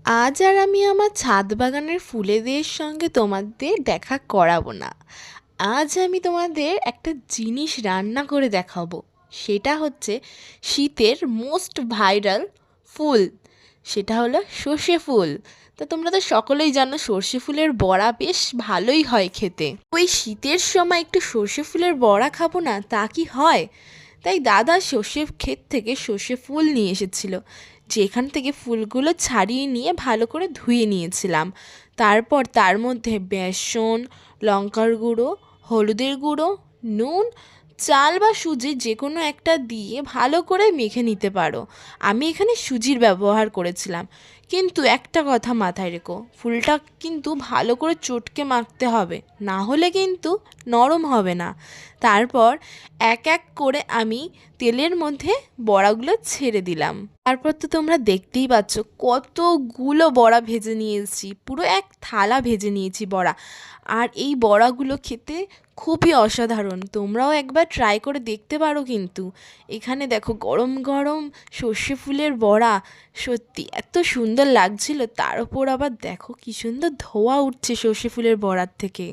আজ আর আমি আমার ছাদ বাগানের ফুলেদের সঙ্গে তোমাদের দেখা করাবো না। আজ আমি তোমাদের একটা জিনিস রান্না করে দেখাবো। সেটা হচ্ছে শীতের মোস্ট ভাইরাল ফুল। সেটা হলো সর্ষে ফুল। তা তোমরা তো সকলেই জানো সর্ষে ফুলের বড়া বেশ ভালোই হয় খেতে। ওই শীতের সময় একটু সর্ষে ফুলের বড়া খাবো না তা কি হয়? তাই দাদা সর্ষে ক্ষেত থেকে সর্ষে ফুল নিয়ে এসেছিল, যেখান থেকে ফুলগুলো ছাড়িয়ে নিয়ে ভালো করে ধুয়ে নিয়েছিলাম। তারপর তার মধ্যে বেসন, লঙ্কার গুঁড়ো, হলুদের গুঁড়ো, নুন, চাল বা সুজি যে কোনো একটা দিয়ে ভালো করে মেখে নিতে পারো। আমি এখানে সুজির ব্যবহার করেছিলাম। কিন্তু একটা কথা মাথায় রেখো, ফুলটা কিন্তু ভালো করে চটকে মাখতে হবে, না হলে কিন্তু নরম হবে না। তারপর এক এক করে আমি তেলের মধ্যে বড়াগুলো ছেড়ে দিলাম। তারপর তো তোমরা দেখতেই পাচ্ছ কতগুলো বড়া ভেজে নিয়েছি, পুরো এক থালা ভেজে নিয়েছি বড়া। আর এই বড়াগুলো খেতে খুবই অসাধারণ, তোমরাও একবার ট্রাই করে দেখতে পারো কিন্তু। এখানে দেখো গরম গরম সর্ষে ফুলের বড়া, সত্যি এত সুন্দর লাগছিল। তার উপর আবার দেখো কি সুন্দর ধোঁয়া উঠছে সর্ষে ফুলের বড়ার থেকে।